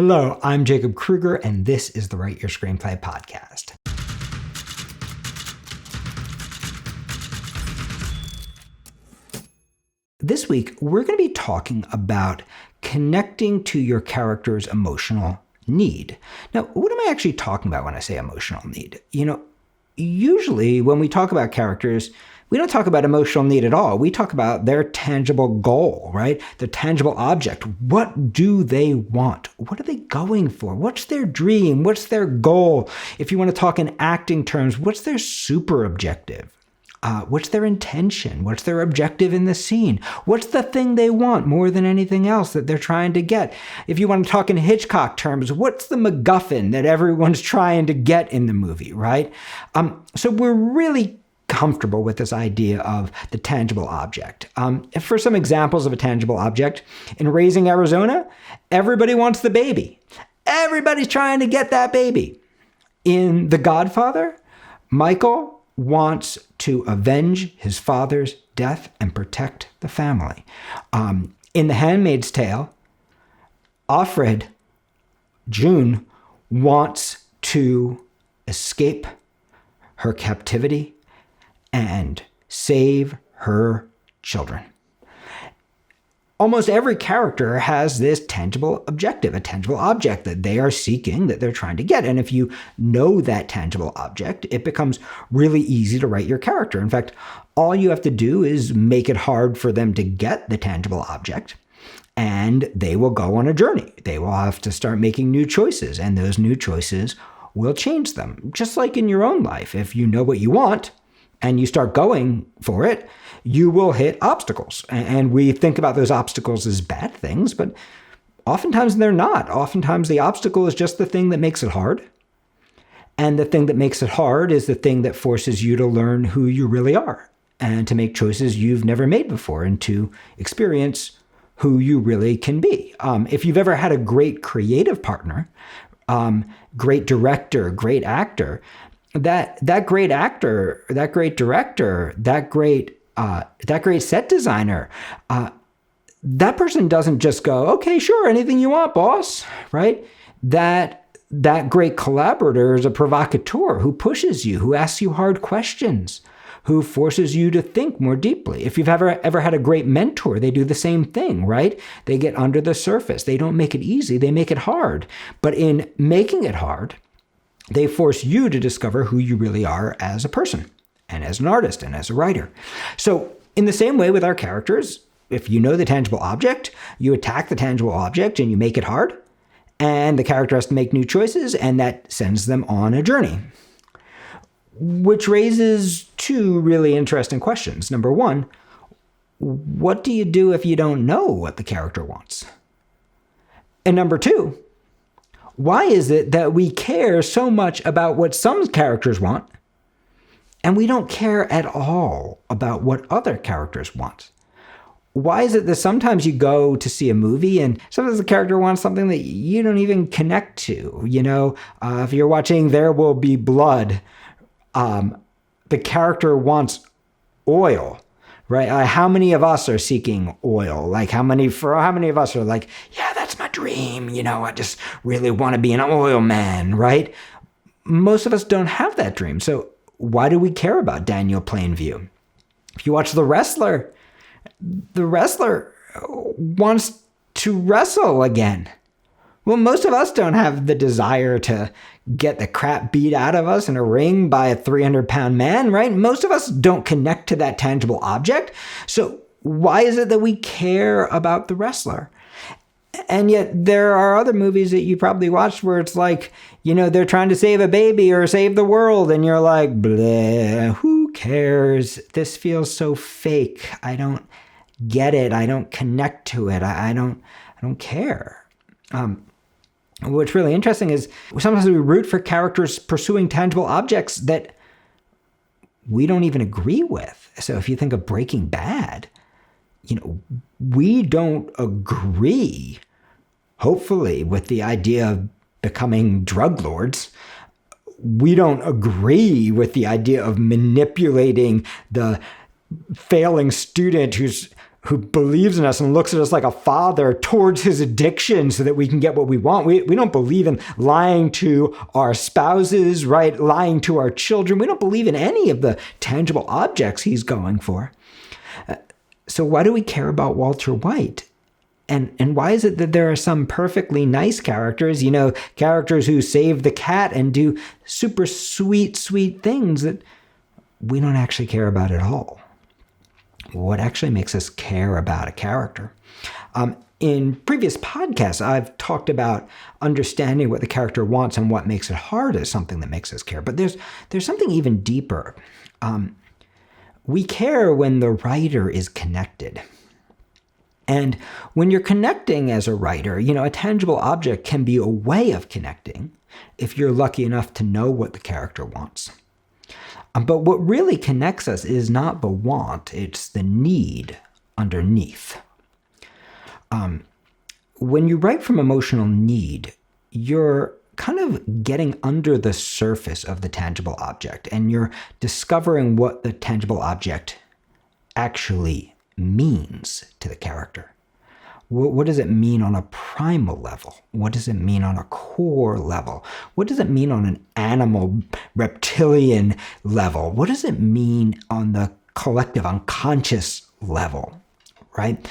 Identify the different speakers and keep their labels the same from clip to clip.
Speaker 1: Hello, I'm Jacob Kruger, and this is the Write Your Screenplay podcast. This week, we're going to be talking about connecting to your character's emotional need. Now, what am I actually talking about when I say emotional need? Usually when we talk about characters, we don't talk about emotional need at all. We talk about their tangible goal, right? Their tangible object. What do they want? What are they going for? What's their dream? What's their goal? If you want to talk in acting terms, what's their super objective? What's their intention? What's their objective in the scene? What's the thing they want more than anything else that they're trying to get? If you want to talk in Hitchcock terms, what's the MacGuffin that everyone's trying to get in the movie, right? So we're really comfortable with this idea of the tangible object. For some examples of a tangible object, in Raising Arizona, everybody wants the baby. Everybody's trying to get that baby. In The Godfather, Michael wants to avenge his father's death and protect the family. In The Handmaid's Tale, Offred, June, wants to escape her captivity and save her children. Almost every character has this tangible objective, a tangible object that they are seeking, that they're trying to get. And if you know that tangible object, it becomes really easy to write your character. In fact, all you have to do is make it hard for them to get the tangible object, and they will go on a journey. They will have to start making new choices, and those new choices will change them. Just like in your own life, if you know what you want, and you start going for it, you will hit obstacles. And we think about those obstacles as bad things, but oftentimes they're not. Oftentimes the obstacle is just the thing that makes it hard. And the thing that makes it hard is the thing that forces you to learn who you really are and to make choices you've never made before and to experience who you really can be. If you've ever had a great creative partner, great director, great actor, that great actor, that great director, that great set designer, that person doesn't just go, okay, sure, anything you want, boss, right? That great collaborator is a provocateur who pushes you, who asks you hard questions, who forces you to think more deeply. If you've ever had a great mentor, they do the same thing, right? They get under the surface. They don't make it easy, they make it hard. But in making it hard, they force you to discover who you really are as a person and as an artist and as a writer. So in the same way with our characters, if you know the tangible object, you attack the tangible object and you make it hard, and the character has to make new choices, and that sends them on a journey. Which raises two really interesting questions. Number one, what do you do if you don't know what the character wants? And number two, why is it that we care so much about what some characters want, and we don't care at all about what other characters want? Why is it that sometimes you go to see a movie and sometimes the character wants something that you don't even connect to? If you're watching There Will Be Blood, the character wants oil, right? How many of us are seeking oil? Like how many of us are like, yeah, that's my dream. I just really want to be an oil man, right? Most of us don't have that dream. So why do we care about Daniel Plainview? If you watch The Wrestler wants to wrestle again. Well, most of us don't have the desire to get the crap beat out of us in a ring by a 300-pound man, right? Most of us don't connect to that tangible object. So why is it that we care about The Wrestler? And yet there are other movies that you probably watched where it's like, they're trying to save a baby or save the world. And you're like, bleh, who cares? This feels so fake. I don't get it. I don't connect to it. I don't care. What's really interesting is sometimes we root for characters pursuing tangible objects that we don't even agree with. So if you think of Breaking Bad, we don't agree, hopefully, with the idea of becoming drug lords. We don't agree with the idea of manipulating the failing student who's who believes in us and looks at us like a father towards his addiction so that we can get what we want. We don't believe in lying to our spouses, right? Lying to our children. We don't believe in any of the tangible objects he's going for. So why do we care about Walter White? And why is it that there are some perfectly nice characters, characters who save the cat and do super sweet things that we don't actually care about at all? What actually makes us care about a character? In previous podcasts, I've talked about understanding what the character wants and what makes it hard as something that makes us care. But there's something even deeper. We care when the writer is connected. And when you're connecting as a writer, a tangible object can be a way of connecting if you're lucky enough to know what the character wants. But what really connects us is not the want, it's the need underneath. When you write from emotional need, you're kind of getting under the surface of the tangible object, and you're discovering what the tangible object actually means to the character. What does it mean on a primal level? What does it mean on a core level? What does it mean on an animal, reptilian level? What does it mean on the collective unconscious level, right?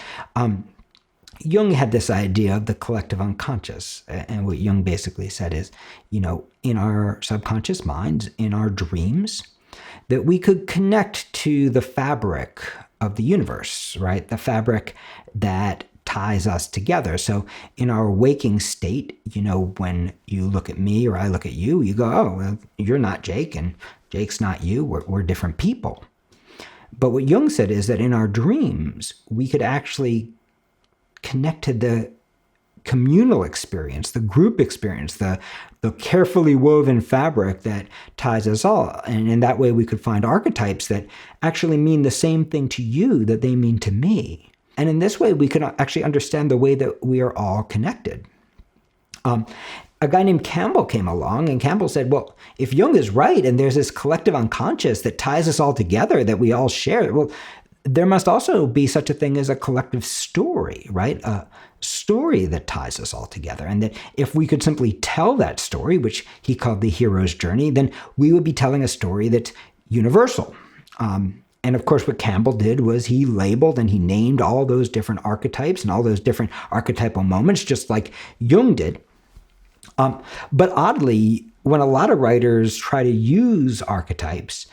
Speaker 1: Jung had this idea of the collective unconscious. And what Jung basically said is, in our subconscious minds, in our dreams, that we could connect to the fabric of the universe, right? The fabric that ties us together. So in our waking state, when you look at me or I look at you, you go, oh, well, you're not Jake and Jake's not you. We're different people. But what Jung said is that in our dreams, we could actually connect to the communal experience, the group experience, the carefully woven fabric that ties us all. And in that way, we could find archetypes that actually mean the same thing to you that they mean to me. And in this way, we can actually understand the way that we are all connected. A guy named Campbell came along, and Campbell said, well, if Jung is right, and there's this collective unconscious that ties us all together, that we all share, well, there must also be such a thing as a collective story, right? A story that ties us all together. And that if we could simply tell that story, which he called the hero's journey, then we would be telling a story that's universal. And of course, what Campbell did was he labeled and he named all those different archetypes and all those different archetypal moments, just like Jung did. But oddly, when a lot of writers try to use archetypes,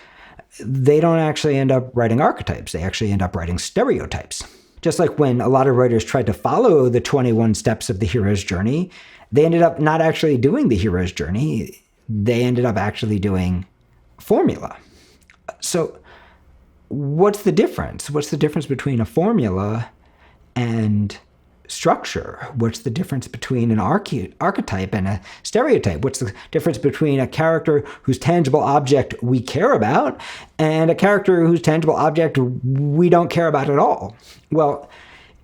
Speaker 1: they don't actually end up writing archetypes. They actually end up writing stereotypes. Just like when a lot of writers tried to follow the 21 steps of the hero's journey, they ended up not actually doing the hero's journey. They ended up actually doing formula. So what's the difference? What's the difference between a formula and structure? What's the difference between an archetype and a stereotype? What's the difference between a character whose tangible object we care about and a character whose tangible object we don't care about at all? Well,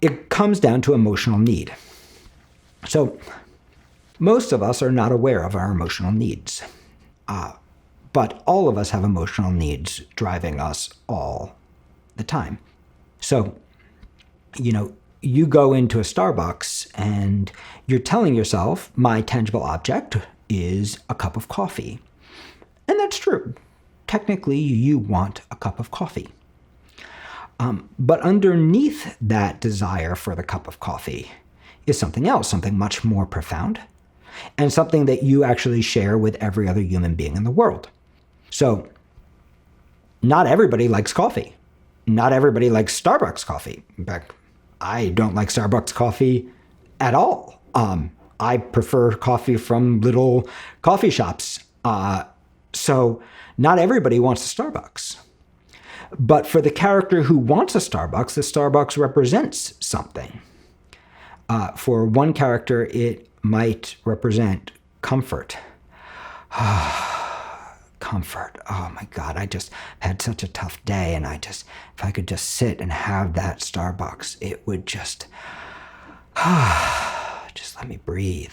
Speaker 1: it comes down to emotional need. So most of us are not aware of our emotional needs. But all of us have emotional needs driving us all the time. So, you go into a Starbucks and you're telling yourself, my tangible object is a cup of coffee. And that's true. Technically, you want a cup of coffee. But underneath that desire for the cup of coffee is something else, something much more profound, and something that you actually share with every other human being in the world. So not everybody likes coffee. Not everybody likes Starbucks coffee. In fact, I don't like Starbucks coffee at all. I prefer coffee from little coffee shops. So not everybody wants a Starbucks. But for the character who wants a Starbucks, the Starbucks represents something. For one character, it might represent comfort. Comfort. Oh my God, I just had such a tough day, and if I could just sit and have that Starbucks, it would just let me breathe.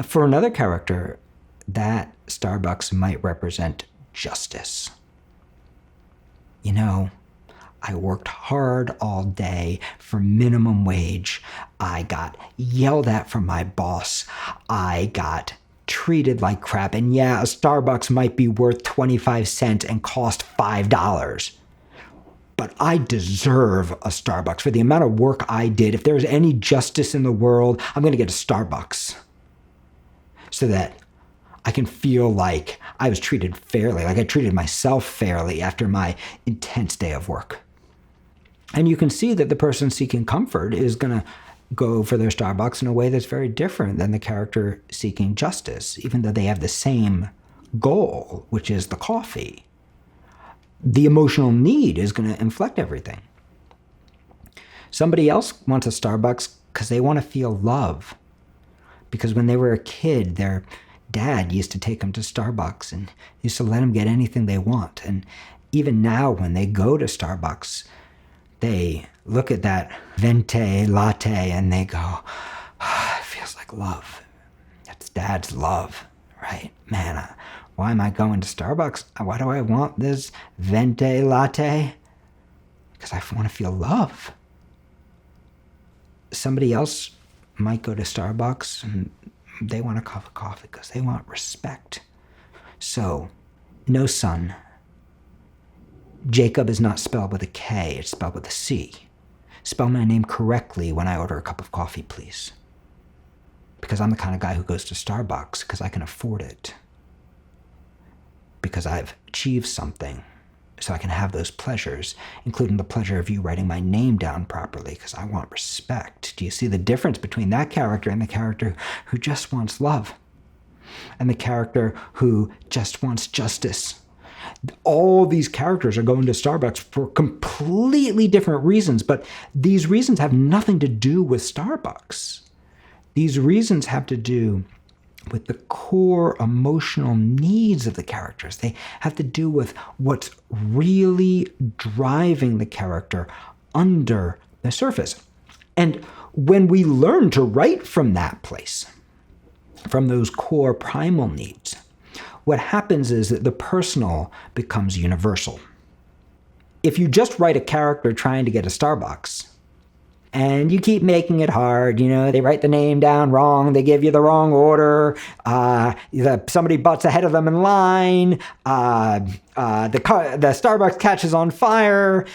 Speaker 1: For another character, that Starbucks might represent justice. I worked hard all day for minimum wage. I got yelled at from my boss. I got treated like crap. And yeah, a Starbucks might be worth 25 cents and cost $5. But I deserve a Starbucks for the amount of work I did. If there's any justice in the world, I'm going to get a Starbucks so that I can feel like I was treated fairly, like I treated myself fairly after my intense day of work. And you can see that the person seeking comfort is going to go for their Starbucks in a way that's very different than the character seeking justice, even though they have the same goal, which is the coffee. The emotional need is going to inflect everything. Somebody else wants a Starbucks because they want to feel love. Because when they were a kid, their dad used to take them to Starbucks and used to let them get anything they want. And even now, when they go to Starbucks, they look at that venti latte and they go, it feels like love. That's dad's love, right? Man, why am I going to Starbucks? Why do I want this venti latte? Because I want to feel love. Somebody else might go to Starbucks and they want a cup of coffee because they want respect. So, no son. Jacob is not spelled with a K, it's spelled with a C. Spell my name correctly when I order a cup of coffee, please. Because I'm the kind of guy who goes to Starbucks because I can afford it. Because I've achieved something, so I can have those pleasures, including the pleasure of you writing my name down properly, because I want respect. Do you see the difference between that character and the character who just wants love? And the character who just wants justice? All these characters are going to Starbucks for completely different reasons, but these reasons have nothing to do with Starbucks. These reasons have to do with the core emotional needs of the characters. They have to do with what's really driving the character under the surface. And when we learn to write from that place, from those core primal needs, what happens is that the personal becomes universal. If you just write a character trying to get a Starbucks, and you keep making it hard, they write the name down wrong, they give you the wrong order, somebody butts ahead of them in line, the Starbucks catches on fire,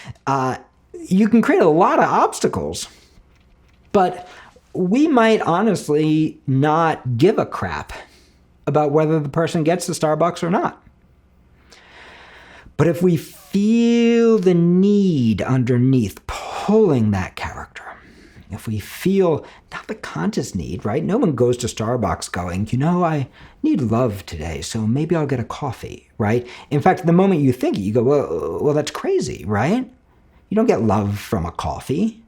Speaker 1: you can create a lot of obstacles. But we might honestly not give a crap about whether the person gets the Starbucks or not. But if we feel the need underneath pulling that character, if we feel not the conscious need, right? No one goes to Starbucks going, I need love today, so maybe I'll get a coffee, right? In fact, the moment you think it, you go, well, that's crazy, right? You don't get love from a coffee,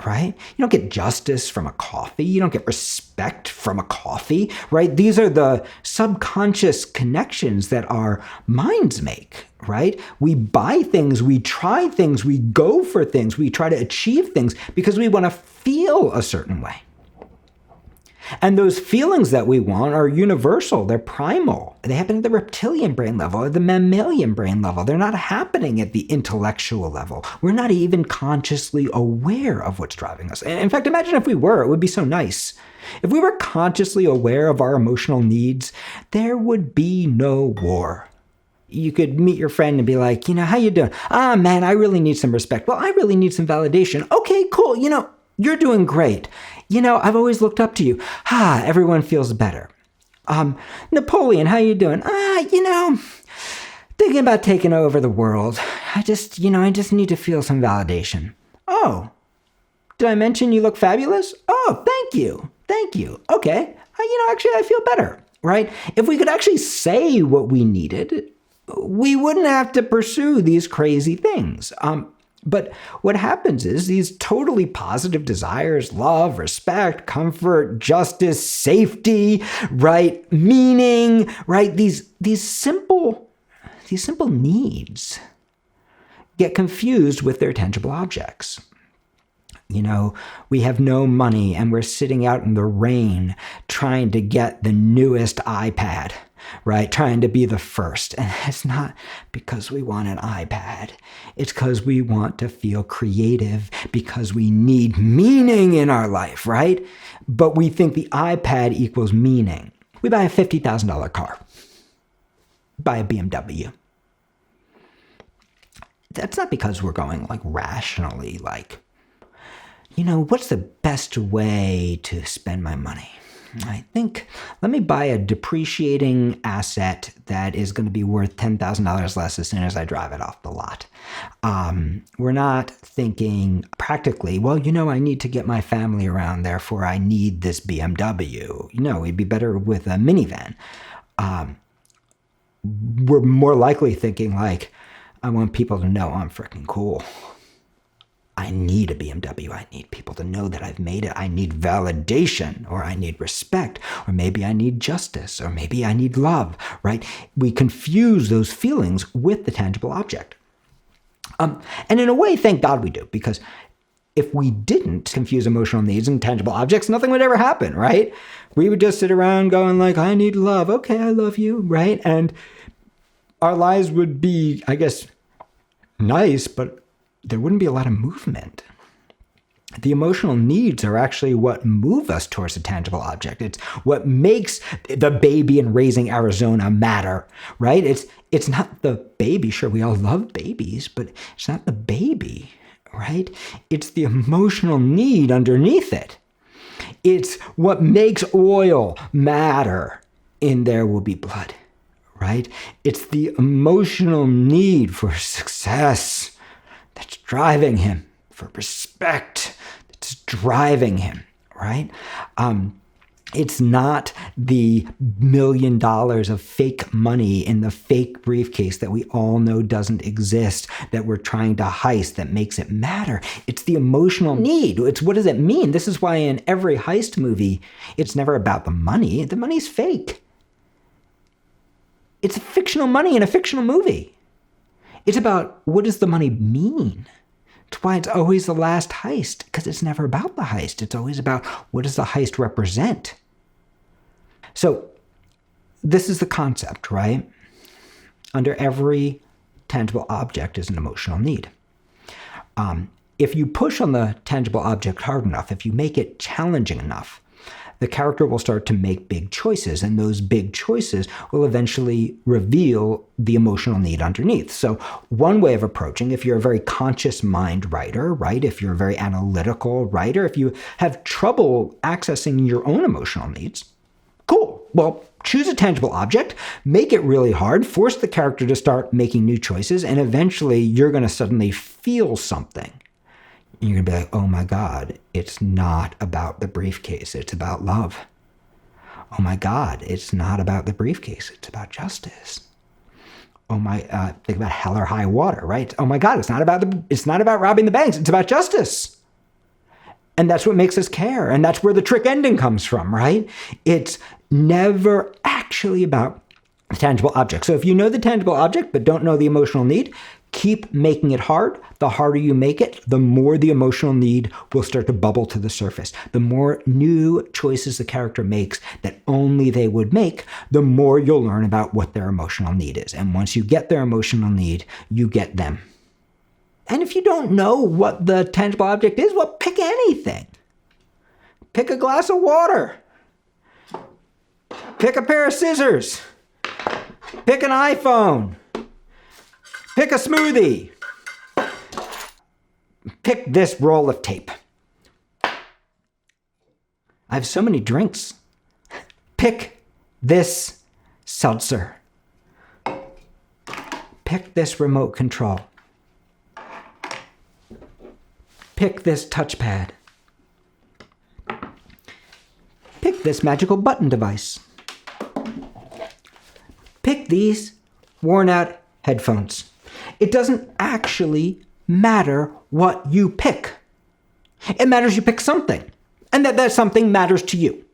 Speaker 1: right? You don't get justice from a coffee. You don't get respect from a coffee, right? These are the subconscious connections that our minds make, right? We buy things, we try things, we go for things, we try to achieve things because we want to feel a certain way. And those feelings that we want are universal. They're primal. They happen at the reptilian brain level or the mammalian brain level. They're not happening at the intellectual level. We're not even consciously aware of what's driving us. And in fact, imagine if we were. It would be so nice. If we were consciously aware of our emotional needs, there would be no war. You could meet your friend and be like, how you doing? Man, I really need some respect. Well, I really need some validation. Okay, cool. You're doing great. I've always looked up to you. Everyone feels better. Napoleon, how you doing? Thinking about taking over the world. I just need to feel some validation. Oh, did I mention you look fabulous? Oh, thank you. Thank you. Okay. Actually, I feel better, right? If we could actually say what we needed, we wouldn't have to pursue these crazy things. But what happens is these totally positive desires, love, respect, comfort, justice, safety, right, meaning, right, these simple needs get confused with their tangible objects. We have no money and we're sitting out in the rain trying to get the newest iPad. right? Trying to be the first. And it's not because we want an iPad. It's because we want to feel creative, because we need meaning in our life, right? But we think the iPad equals meaning. We buy a $50,000 car. Buy a BMW. That's not because we're going rationally, what's the best way to spend my money? I think, let me buy a depreciating asset that is going to be worth $10,000 less as soon as I drive it off the lot. We're not thinking practically, I need to get my family around, therefore I need this BMW. It'd be better with a minivan. We're more likely thinking I want people to know I'm freaking cool. I need a BMW. I need people to know that I've made it. I need validation, or I need respect, or maybe I need justice, or maybe I need love, right? We confuse those feelings with the tangible object. And in a way, thank God we do, because if we didn't confuse emotional needs and tangible objects, nothing would ever happen, right? We would just sit around going I need love. Okay, I love you, right? And our lives would be, I guess, nice, but there wouldn't be a lot of movement. The emotional needs are actually what move us towards a tangible object. It's what makes the baby in Raising Arizona matter, right? It's not the baby. Sure, we all love babies, but it's not the baby, right? It's the emotional need underneath it. It's what makes oil matter in There Will Be Blood, right? It's the emotional need for success that's driving him, for respect that's driving him, right? It's not the $1 million of fake money in the fake briefcase that we all know doesn't exist, that we're trying to heist, that makes it matter. It's the emotional need. It's what does it mean? This is why in every heist movie, it's never about the money. The money's fake. It's fictional money in a fictional movie. It's about what does the money mean? It's why it's always the last heist, because it's never about the heist. It's always about what does the heist represent? So this is the concept, right? Under every tangible object is an emotional need. If you push on the tangible object hard enough, if you make it challenging enough, the character will start to make big choices, and those big choices will eventually reveal the emotional need underneath. So one way of approaching, if you're a very conscious mind writer, right? If you're a very analytical writer, if you have trouble accessing your own emotional needs, cool. Well, choose a tangible object, make it really hard, force the character to start making new choices, and eventually you're going to suddenly feel something. You're going to be like, oh my God, it's not about the briefcase. It's about love. Oh my God, it's not about the briefcase. It's about justice. Oh my, think about Hell or High Water, right? Oh my God, it's not about robbing the banks. It's about justice. And that's what makes us care. And that's where the trick ending comes from, right? It's never actually about the tangible object. So if you know the tangible object, but don't know the emotional need, keep making it hard. The harder you make it, the more the emotional need will start to bubble to the surface. The more new choices the character makes that only they would make, the more you'll learn about what their emotional need is. And once you get their emotional need, you get them. And if you don't know what the tangible object is, well, pick anything. Pick a glass of water. Pick a pair of scissors. Pick an iPhone. Pick a smoothie. Pick this roll of tape. I have so many drinks. Pick this seltzer. Pick this remote control. Pick this touchpad. Pick this magical button device. Pick these worn out headphones. It doesn't actually matter what you pick. It matters you pick something, and that something matters to you.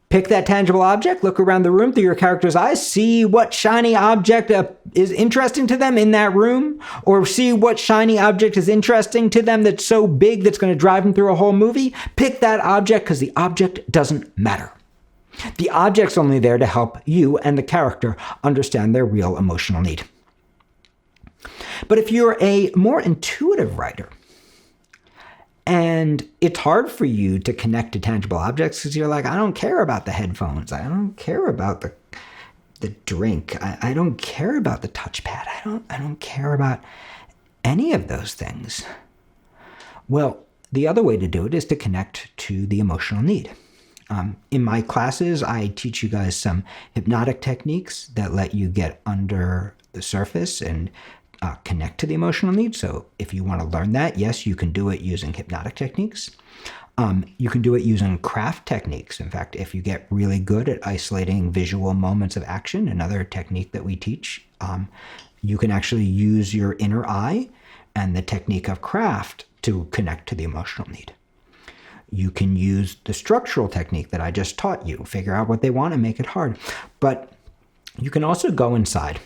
Speaker 1: Pick that tangible object, look around the room through your character's eyes, see what shiny object is interesting to them in that room, or see what shiny object is interesting to them that's so big that's going to drive them through a whole movie. Pick that object because the object doesn't matter. The object's only there to help you and the character understand their real emotional need. But if you're a more intuitive writer, and it's hard for you to connect to tangible objects because you're like, I don't care about the headphones. I don't care about the drink. I don't care about the touchpad. I don't care about any of those things. Well, the other way to do it is to connect to the emotional need. In my classes, I teach you guys some hypnotic techniques that let you get under the surface and connect to the emotional need. So if you want to learn that, yes, you can do it using hypnotic techniques. You can do it using craft techniques. In fact, if you get really good at isolating visual moments of action, another technique that we teach, you can actually use your inner eye and the technique of craft to connect to the emotional need. You can use the structural technique that I just taught you, figure out what they want and make it hard. But you can also go inside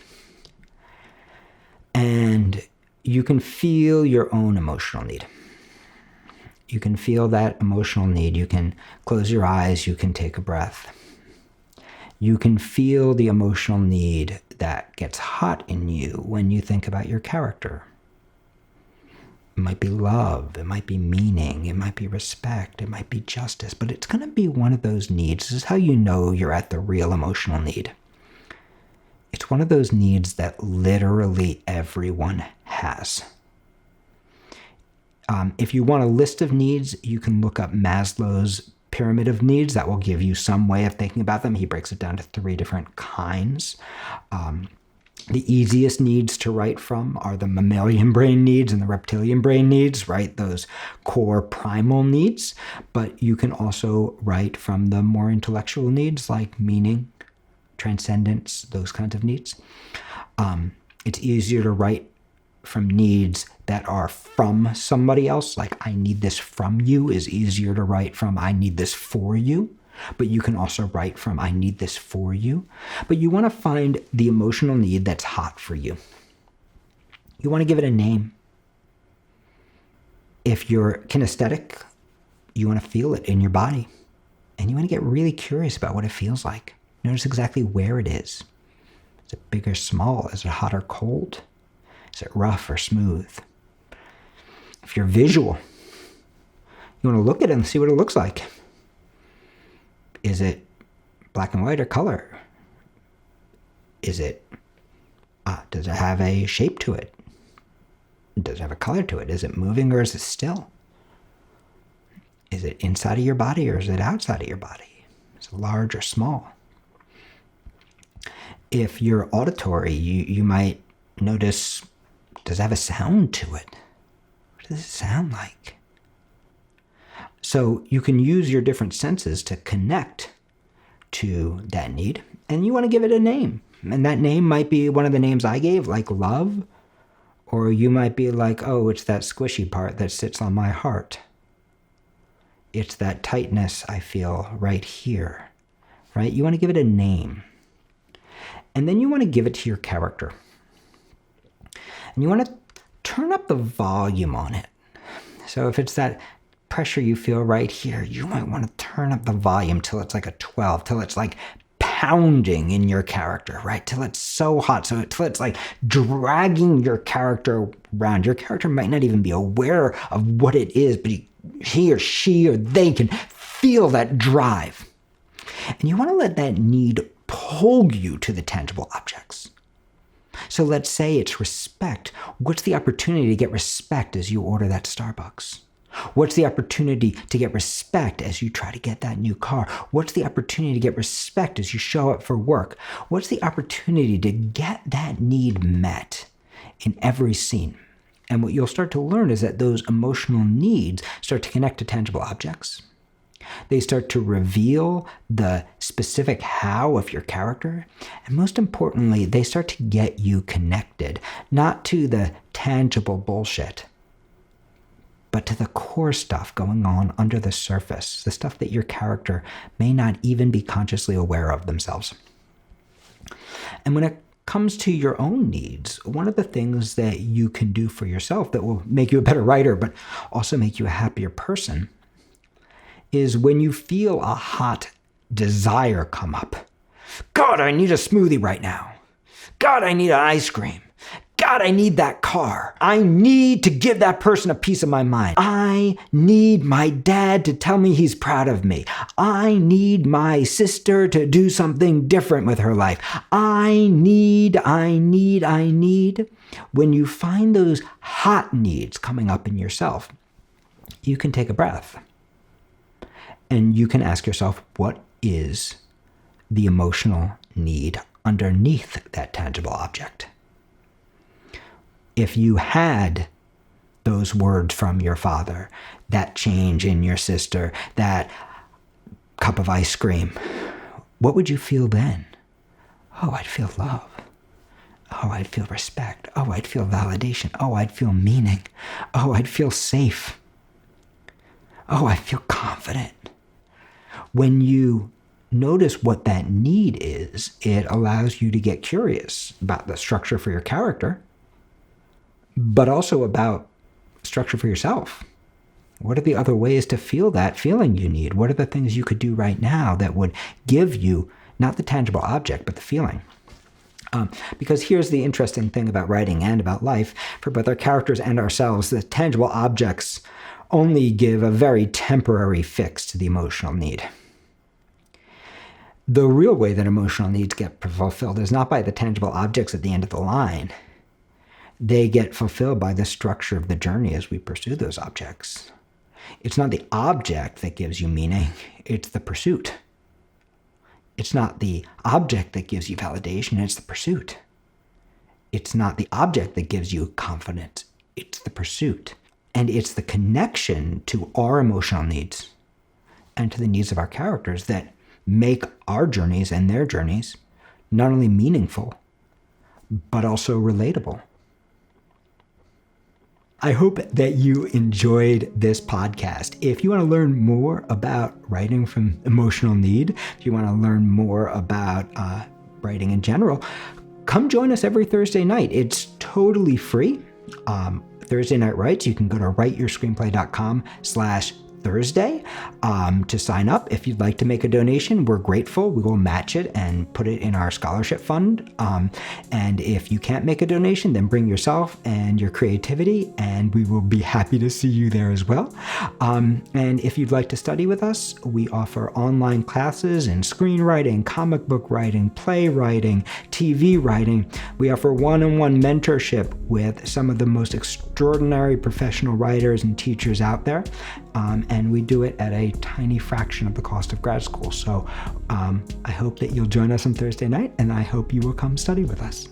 Speaker 1: and you can feel your own emotional need. You can feel that emotional need. You can close your eyes. You can take a breath. You can feel the emotional need that gets hot in you when you think about your character. It might be love. It might be meaning. It might be respect. It might be justice. But it's going to be one of those needs. This is how you know you're at the real emotional need. It's one of those needs that literally everyone has. If you want a list of needs, you can look up Maslow's pyramid of needs. That will give you some way of thinking about them. He breaks it down to 3 different kinds. The easiest needs to write from are the mammalian brain needs and the reptilian brain needs, right? Those core primal needs. But you can also write from the more intellectual needs like meaning, transcendence, those kinds of needs. It's easier to write from needs that are from somebody else, like I need this from you is easier to write from I need this for you. But you can also write from I need this for you. But you want to find the emotional need that's hot for you. You want to give it a name. If you're kinesthetic, you want to feel it in your body. And you want to get really curious about what it feels like. Notice exactly where it is. Is it big or small? Is it hot or cold? Is it rough or smooth? If you're visual, you want to look at it and see what it looks like. Is it black and white or color? Is it, does it have a shape to it? Does it have a color to it? Is it moving or is it still? Is it inside of your body or is it outside of your body? Is it large or small? If you're auditory, you might notice, does it have a sound to it? What does it sound like? So you can use your different senses to connect to that need, and you want to give it a name. And that name might be one of the names I gave, like love, or you might be like, oh, it's that squishy part that sits on my heart. It's that tightness I feel right here, right? You want to give it a name. And then you want to give it to your character. And you want to turn up the volume on it. So if it's that pressure you feel right here, you might want to turn up the volume till it's like a 12, till it's like pounding in your character, right? Till it's so hot, till it's like dragging your character around. Your character might not even be aware of what it is, but he or she or they can feel that drive. And you want to let that need pull you to the tangible objects. So let's say it's respect. What's the opportunity to get respect as you order that Starbucks? What's the opportunity to get respect as you try to get that new car? What's the opportunity to get respect as you show up for work? What's the opportunity to get that need met in every scene? And what you'll start to learn is that those emotional needs start to connect to tangible objects. They start to reveal the specific how of your character. And most importantly, they start to get you connected, not to the tangible bullshit, but to the core stuff going on under the surface, the stuff that your character may not even be consciously aware of themselves. And when it comes to your own needs, one of the things that you can do for yourself that will make you a better writer, but also make you a happier person, is when you feel a hot desire come up. God, I need a smoothie right now. God, I need an ice cream. God, I need that car. I need to give that person a piece of my mind. I need my dad to tell me he's proud of me. I need my sister to do something different with her life. I need. When you find those hot needs coming up in yourself, you can take a breath and you can ask yourself, what is the emotional need underneath that tangible object? If you had those words from your father, that change in your sister, that cup of ice cream, what would you feel then? Oh, I'd feel love. Oh, I'd feel respect. Oh, I'd feel validation. Oh, I'd feel meaning. Oh, I'd feel safe. Oh, I feel confident. When you notice what that need is, it allows you to get curious about the structure for your character, but also about structure for yourself. What are the other ways to feel that feeling you need? What are the things you could do right now that would give you not the tangible object, but the feeling? Because here's the interesting thing about writing and about life. For both our characters and ourselves, the tangible objects only give a very temporary fix to the emotional need. The real way that emotional needs get fulfilled is not by the tangible objects at the end of the line. They get fulfilled by the structure of the journey as we pursue those objects. It's not the object that gives you meaning, it's the pursuit. It's not the object that gives you validation, it's the pursuit. It's not the object that gives you confidence, it's the pursuit. And it's the connection to our emotional needs and to the needs of our characters that make our journeys and their journeys not only meaningful, but also relatable. I hope that you enjoyed this podcast. If you want to learn more about writing from emotional need, if you want to learn more about writing in general, come join us every Thursday night. It's totally free. Thursday Night Writes, you can go to writeyourscreenplay.com/Thursday to sign up. If you'd like to make a donation, we're grateful. We will match it and put it in our scholarship fund. And if you can't make a donation, then bring yourself and your creativity, and we will be happy to see you there as well. And if you'd like to study with us, we offer online classes in screenwriting, comic book writing, playwriting, TV writing. We offer one-on-one mentorship with some of the most extraordinary professional writers and teachers out there. And we do it at a tiny fraction of the cost of grad school. So I hope that you'll join us on Thursday night, and I hope you will come study with us.